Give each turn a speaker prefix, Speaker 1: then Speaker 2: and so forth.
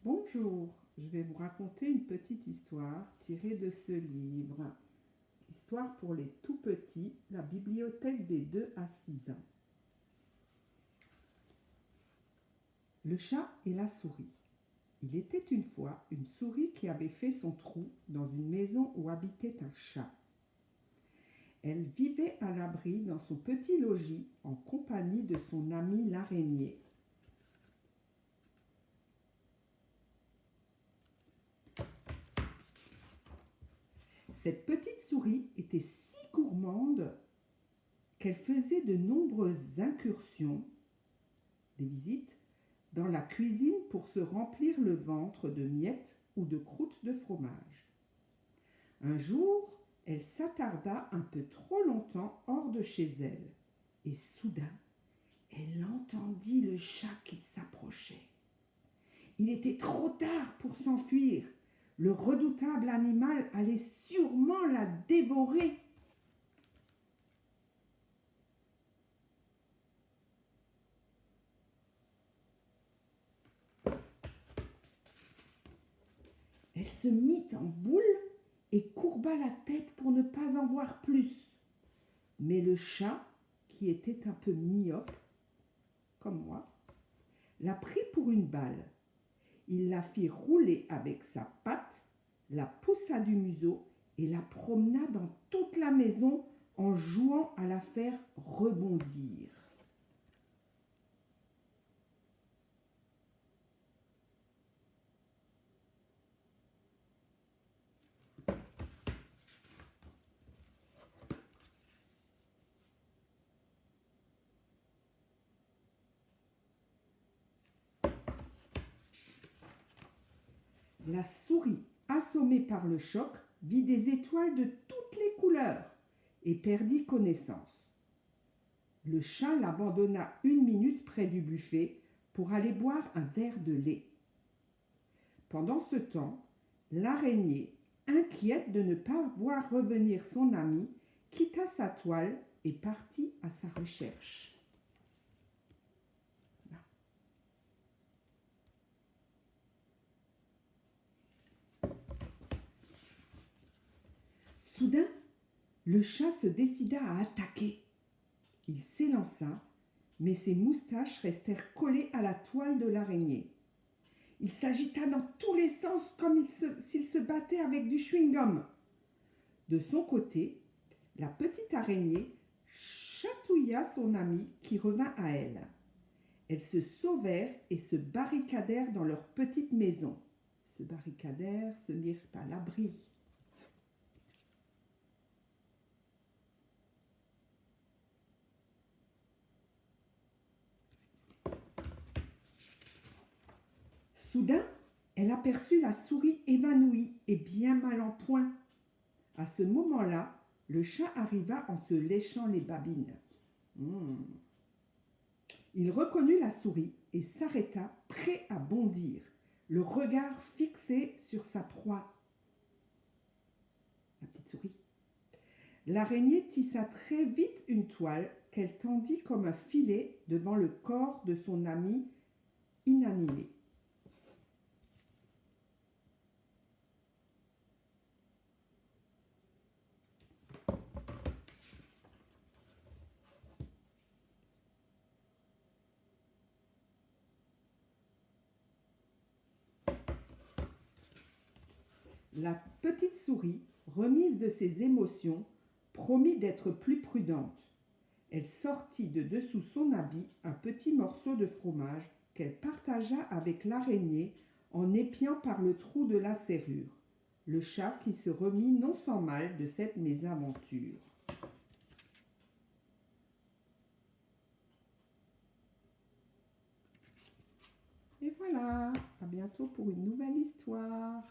Speaker 1: Bonjour, je vais vous raconter une petite histoire tirée de ce livre. Histoire pour les tout petits, la bibliothèque des 2 à 6 ans. Le chat et la souris. Il était une fois une souris qui avait fait son trou dans une maison où habitait un chat. Elle vivait à l'abri dans son petit logis en compagnie de son amie l'araignée. Cette petite souris était si gourmande qu'elle faisait de nombreuses incursions, des visites, dans la cuisine pour se remplir le ventre de miettes ou de croûtes de fromage. Un jour, elle s'attarda un peu trop longtemps hors de chez elle, et soudain, elle entendit le chat qui s'approchait. Il était trop tard pour s'enfuir. Le redoutable animal allait sûrement la dévorer. Elle se mit en boule et courba la tête pour ne pas en voir plus. Mais le chat, qui était un peu myope, comme moi, la prit pour une balle. Il la fit rouler avec sa patte, la poussa du museau et la promena dans toute la maison en jouant à la faire rebondir. La souris, assommée par le choc, vit des étoiles de toutes les couleurs et perdit connaissance. Le chat l'abandonna une minute près du buffet pour aller boire un verre de lait. Pendant ce temps, l'araignée, inquiète de ne pas voir revenir son ami, quitta sa toile et partit à sa recherche. Soudain, le chat se décida à attaquer. Il s'élança, mais ses moustaches restèrent collées à la toile de l'araignée. Il s'agita dans tous les sens comme s'il se battait avec du chewing-gum. De son côté, la petite araignée chatouilla son ami qui revint à elle. Elles se sauvèrent et se barricadèrent dans leur petite maison. Se mirent à l'abri. Soudain, elle aperçut la souris évanouie et bien mal en point. À ce moment-là, le chat arriva en se léchant les babines. Il reconnut la souris et s'arrêta, prêt à bondir, le regard fixé sur sa proie. La petite souris. L'araignée tissa très vite une toile qu'elle tendit comme un filet devant le corps de son ami inanimé. La petite souris, remise de ses émotions, promit d'être plus prudente. Elle sortit de dessous son habit un petit morceau de fromage qu'elle partagea avec l'araignée en épiant par le trou de la serrure. Le chat qui se remit non sans mal de cette mésaventure. Et voilà, à bientôt pour une nouvelle histoire.